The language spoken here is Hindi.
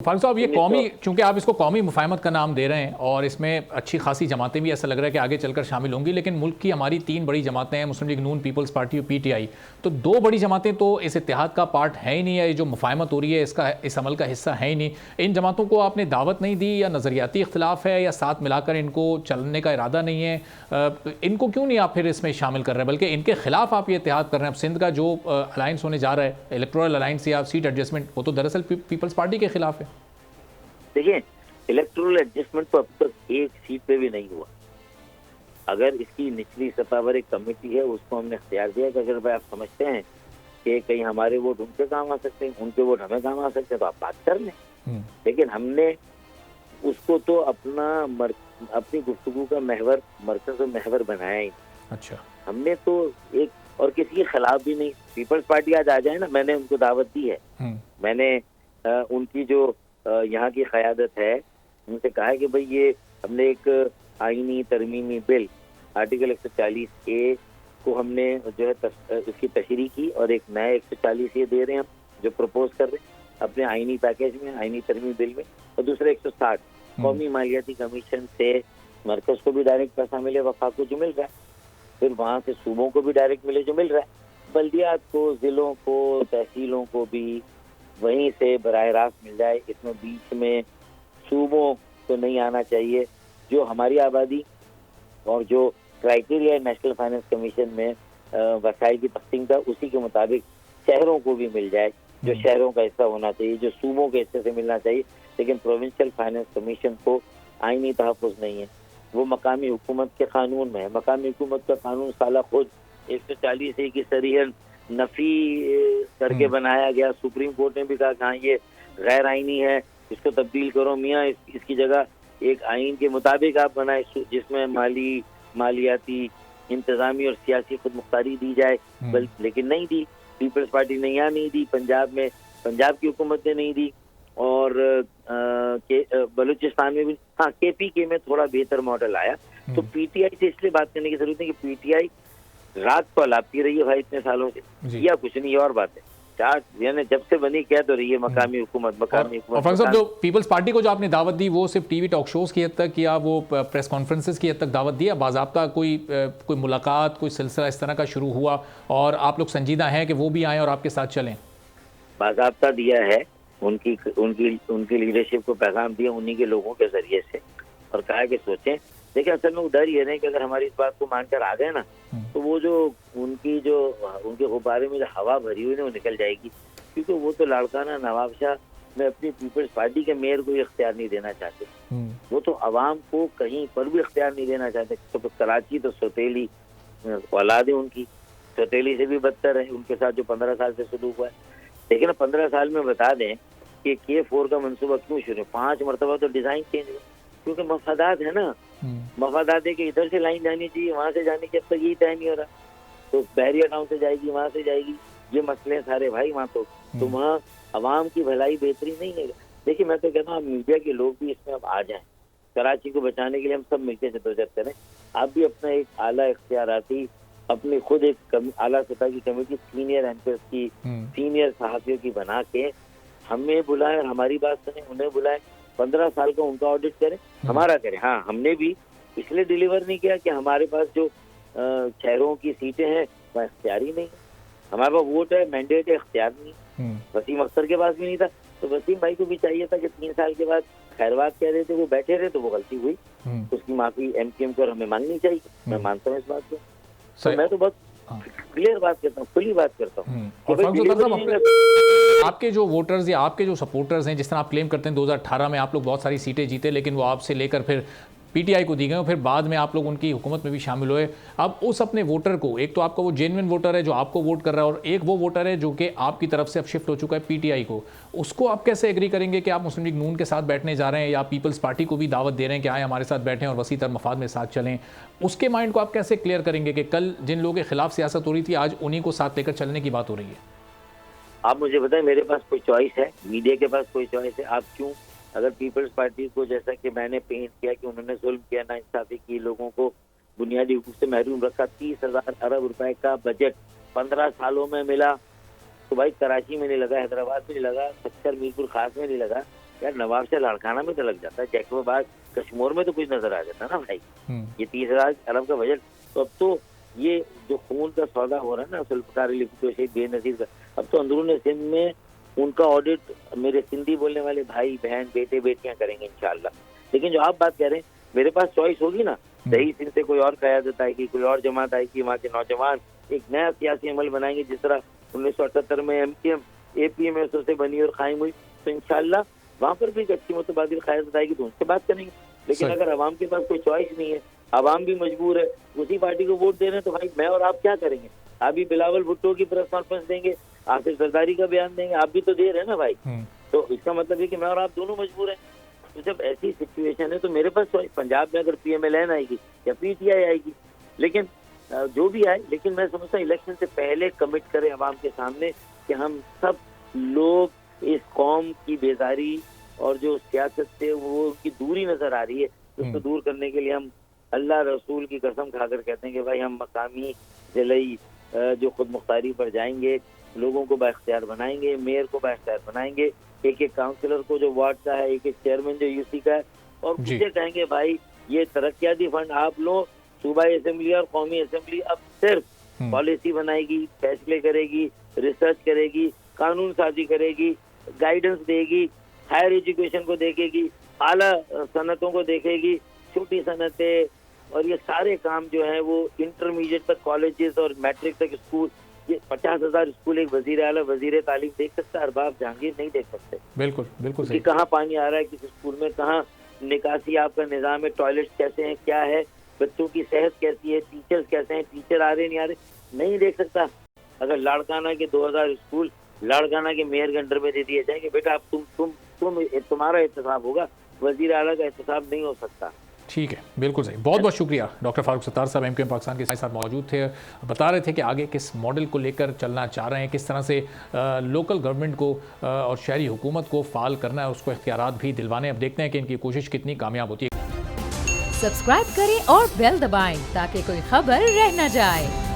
फारूक साहब, ये कौमी, चूंकि आप इसको कौमी मुफाहमत का नाम दे रहे हैं और इसमें अच्छी खासी जमातें भी ऐसा लग रहा है कि आगे चलकर शामिल होंगी, लेकिन मुल्क की हमारी तीन बड़ी जमातें हैं, मुस्लिम लीग नून, पीपल्स पार्टी और पीटीआई। तो दो बड़ी जमातें तो इस इत्तेहाद का पार्ट है ही नहीं है, जो मुफाहमत हो रही है इसका, इस अमल का हिस्सा है ही नहीं। इन जमातों को आपने दावत नहीं दी, या नज़रियाती इख्तलाफ है, या साथ मिलाकर इनको चलने का इरादा नहीं है? इनको क्यों नहीं आप फिर इसमें शामिल कर रहे हैं, बल्कि इनके खिलाफ आप ये इत्तेहाद कर रहे हैं? अब सिंध का जो अलायंस होने जा रहा है, इलेक्टोरल अलायंस या सीट एडजस्टमेंट, वो तो दरअसल पीपल्स पार्टी के खिलाफ है। देखिए, इलेक्टोरल एडजस्टमेंट तो अब तक एक सीट पे भी नहीं हुआ। अगर इसकी निचली सतह पर एक कमेटी है, उसको हमने इख्तियार दिया कि अगर भाई आप समझते हैं कि कहीं हमारे वोट उनके काम आ सकते हैं, उनके वोट हमें काम आ सकते हैं, तो आप बात कर लें। लेकिन हमने उसको तो अपनी गुफ्तगू का महवर, मरकज और महवर बनाया ही। अच्छा, हमने तो एक और किसी के खिलाफ भी नहीं। पीपल्स पार्टी आज आ जाए ना, मैंने उनको दावत दी है। मैंने उनकी जो यहाँ की क़यादत है, उनसे कहा है कि भाई ये हमने एक आईनी तरमीमी बिल आर्टिकल 140A को हमने जो है इसकी तशरीह की, और एक नया 140A दे रहे हैं हम, जो प्रपोज कर रहे हैं अपने आईनी पैकेज में, आईनी तरमीमी बिल में। और दूसरा 160 कौमी मालियाती कमीशन से मरकज को भी डायरेक्ट पैसा मिले, वफाक को जो मिल रहा है, फिर वहाँ से सूबों को भी डायरेक्ट मिले जो मिल रहा है, बल्दियात को, जिलों को, तहसीलों को भी वहीं से बराह रास्त मिल जाए। इसमें बीच में सूबों को नहीं आना चाहिए। जो हमारी आबादी और जो क्राइटेरिया है नेशनल फाइनेंस कमीशन में वसाइल की तकसीम का, उसी के मुताबिक शहरों को भी मिल जाए, जो शहरों का हिस्सा होना चाहिए, जो सूबों के हिस्से से मिलना चाहिए। लेकिन प्रोविंशियल फाइनेंस कमीशन को आईनी तहफ़्फ़ुज़ नहीं है, वो मकामी हुकूमत के कानून में है। मकामी हुकूमत का कानून साला खुद 140A की सरीहन नफी करके बनाया गया। सुप्रीम कोर्ट ने भी कहा कि हाँ ये गैर आईनी है, इसको तब्दील करो मियाँ, इसकी जगह एक आइन के मुताबिक आप बनाए जिसमें मालियाती, इंतजामी और सियासी खुद मुख्तारी दी जाए। लेकिन नहीं दी, पीपल्स पार्टी ने यहाँ नहीं दी, पंजाब में पंजाब की हुकूमत ने नहीं दी, और बलूचिस्तान में भी हाँ KPK में थोड़ा बेहतर मॉडल आया। तो पीटीआई से इसलिए बात करने की जरूरत है कि पीटीआई रात को अलापती रही है भाई इतने सालों से, या कुछ नहीं, और बात है यानी जब से बनी कह तो रही है मकामी हुकूमत, मकामी हुकूमत। जो पीपल्स पार्टी को जो आपने दावत दी, वो सिर्फ टीवी टॉक शोज की हद तक, या वो प्रेस कॉन्फ्रेंसेस की हद तक दावत दी, बाज़ाब्ता कोई मुलाकात, कोई सिलसिला इस तरह का शुरू हुआ और आप लोग संजीदा हैं कि वो भी आएँ और आपके साथ चलें? बाज़ाब्ता दिया है, उनकी लीडरशिप को पैगाम दिया उन्हीं के लोगों के जरिए से, और कहा कि सोचें। देखिए, असल में डर ये नहीं कि अगर हमारी इस बात को मानकर आ गए ना, तो वो जो उनके गुब्बारे में जो हवा भरी हुई ना, वो निकल जाएगी। क्योंकि वो तो लाड़काना नवाब शाह में अपनी पीपल्स पार्टी के मेयर को इख्तियार नहीं देना चाहते, वो तो अवाम को कहीं पर भी इख्तियार नहीं देना चाहते। तो कराची तो सौतेली औलाद है उनकी, सौतेली से भी बदतर है उनके साथ जो 15 साल से शुरू हुआ है। लेकिन 15 साल में बता दें कि K4 का मनसूबा क्यों शुरू, 5 मरतबा तो डिजाइन चेंज हुआ, क्योंकि मफादात है ना, मफादात है कि इधर से लाइन जानी चाहिए, वहां से जाने की अब तक यही तय नहीं हो रहा। तो बहरिया टाउन से जाएगी, वहां से जाएगी, ये मसले सारे भाई वहाँ तो वहाँ अवाम की भलाई बेहतरी नहीं है। देखिए, मैं तो कहता हूँ मीडिया के लोग भी इसमें अब आ जाएं, कराची को बचाने के लिए हम सब मिलकर जद्दोजहद करें। आप भी अपना एक आला इख्तियाराती, अपनी खुद एक आला सतह की कमेटी, सीनियर एंकर्स की, सीनियर सहाफियों की बना के हमें बुलाएं और हमारी बात सुने, उन्हें बुलाएं, 15 साल का उनका ऑडिट करें, हमारा करें। हाँ, हमने भी इसलिए डिलीवर नहीं किया कि हमारे पास जो शहरों की सीटें हैं वह इख्तियारी नहीं है, हमारे पास वोट है, मैंडेट है, इख्तियार नहीं। वसीम अख्तर के पास भी नहीं था, तो वसीम भाई को भी चाहिए था कि 3 साल के बाद खैरवाद कह रहे थे, वो बैठे रहे, तो वो गलती हुई, उसकी माफी MKM को हमें मांगनी चाहिए। मैं मानता हूँ इस बात को, तो मैं तो बहुत क्लियर बात करता हूँ, खुली बात करता हूँ। आपके जो वोटर्स या आपके जो सपोर्टर्स हैं, जिस तरह आप क्लेम करते हैं 2018 में आप लोग बहुत सारी सीटें जीते, लेकिन वो आपसे लेकर फिर पीटीआई को दी गई, फिर बाद में आप लोग उनकी हुकूमत में भी शामिल हुए। अब उस अपने वोटर को, एक तो आपका वो जेन्युइन वोटर है जो आपको वोट कर रहा है, और एक वो वोटर है जो कि आपकी तरफ से अब शिफ्ट हो चुका है पीटीआई को, उसको आप कैसे एग्री करेंगे कि आप मुस्लिम लीग नून के साथ बैठने जा रहे हैं, या पीपल्स पार्टी को भी दावत दे रहे हैं कि आए हमारे साथ बैठें और वसी तर मफाद में साथ चलें? उसके माइंड को आप कैसे क्लियर करेंगे कि कल जिन लोगों के खिलाफ सियासत हो रही थी, आज उन्हीं को साथ लेकर चलने की बात हो रही है? आप मुझे बताएं, मेरे पास कोई चॉइस है, मीडिया के पास कोई चॉइस है? आप क्यों, अगर पीपल्स पार्टी को, जैसा कि मैंने पेश किया कि उन्होंने जुल्म किया, नाइंसाफी की, लोगों को बुनियादी हुकूक से महरूम रखा, 30,000 अरब रुपए का बजट 15 सालों में मिला, तो भाई कराची में नहीं लगा, हैदराबाद में नहीं लगा, सक्कर मीरपुर खास में नहीं लगा, यार नवाब शाह लाड़काना में तो लग जाता है, जैकोबाबाद कश्मीर में तो कुछ नजर आ जाता ना भाई। ये 30,000 अरब का बजट, तो अब तो ये जो खून का सौदा हो रहा है ना जुल्फ़िकार अली भुट्टो शहीद बेनज़ीर का, अब तो अंदरून सिंध में उनका ऑडिट मेरे सिंधी बोलने वाले भाई बहन बेटे बेटियां करेंगे इंशाल्लाह। लेकिन जो आप बात कह रहे हैं, मेरे पास चॉइस होगी ना, दही सिंध से कोई और क़यादत आएगी, कोई और जमात आएगी, वहाँ के नौजवान एक नया सियासी अमल बनाएंगे, जिस तरह 1978 में MKM APMSO से बनी और कायम हुई, तो इंशाल्लाह वहाँ पर भी एक अच्छी मुतबादिल क़यादत आएगी तो उनसे बात करेंगे। लेकिन अगर अवाम के पास कोई चॉइस नहीं है, अवाम भी मजबूर है, उसी पार्टी को वोट दे रहे हैं, तो भाई मैं और आप क्या करेंगे? आप भी बिलावल भुट्टो की प्रेस कॉन्फ्रेंस देंगे, आसिफ जरदारी का बयान देंगे, आप भी तो दे रहे हैं ना भाई। तो इसका मतलब है कि मैं और आप दोनों मजबूर हैं। तो जब ऐसी सिचुएशन है तो मेरे पास चॉइस, पंजाब में अगर PMLN आएगी या PTI आएगी, लेकिन जो भी आए, लेकिन मैं समझता हूँ इलेक्शन से पहले कमिट करें अवाम के सामने कि हम सब लोग इस कौम की बेजारी और जो सियासत से वो उनकी दूरी नजर आ रही है, उसको दूर करने के लिए हम अल्लाह रसूल की कसम खाकर कहते हैं कि भाई हम मकामी जिलाई जो खुद मुख्तारी पर जाएंगे, लोगों को बाइख्तियार बनाएंगे, मेयर को बाइख्तियार बनाएंगे, एक एक काउंसलर को जो वार्ड का है, एक एक चेयरमैन जो UC का है, और उसे कहेंगे भाई ये तरक्याती फंड आप लो, सूबाई असेंबली और कौमी असेंबली अब सिर्फ पॉलिसी बनाएगी, फैसले करेगी, रिसर्च करेगी, कानून साजी करेगी, गाइडेंस देगी, हायर एजुकेशन को देखेगी, आला सनतों को देखेगी, छोटी सनतें, और ये सारे काम जो है वो इंटरमीडिएट तक कॉलेजेस और मैट्रिक तक स्कूल, ये 50,000 स्कूल एक वजीर आला वजीर तालीम देख सकता है, अरबाब जहांगीर नहीं देख सकते। बिल्कुल बिल्कुल सही। कहाँ पानी आ रहा है किसी स्कूल में, कहाँ निकासी आपका निज़ाम है, टॉयलेट्स कैसे हैं, क्या है, बच्चों की सेहत कैसी है, टीचर्स कैसे हैं, टीचर आ रहे नहीं आ रहे, नहीं देख सकता। अगर लाड़काना के 2000 स्कूल लाड़काना के मेयर के अंडर में दे दिए जाएंगे, बेटा अब तुम्हारा एहतसाब होगा, वजीर आला का एहतसाब नहीं हो सकता। ठीक है, बिल्कुल सही। बहुत बहुत शुक्रिया डॉक्टर फारूक सत्तार साहब, MKM पाकिस्तान के साथ मौजूद थे, बता रहे थे कि आगे किस मॉडल को लेकर चलना चाह रहे हैं, किस तरह से लोकल गवर्नमेंट को और शहरी हुकूमत को फाल करना है, उसको इख्तियारात भी दिलवाने। अब देखते हैं कि इनकी कोशिश कितनी कामयाब होती है। सब्सक्राइब करें और बेल दबाएं ताकि कोई खबर रह न जाए।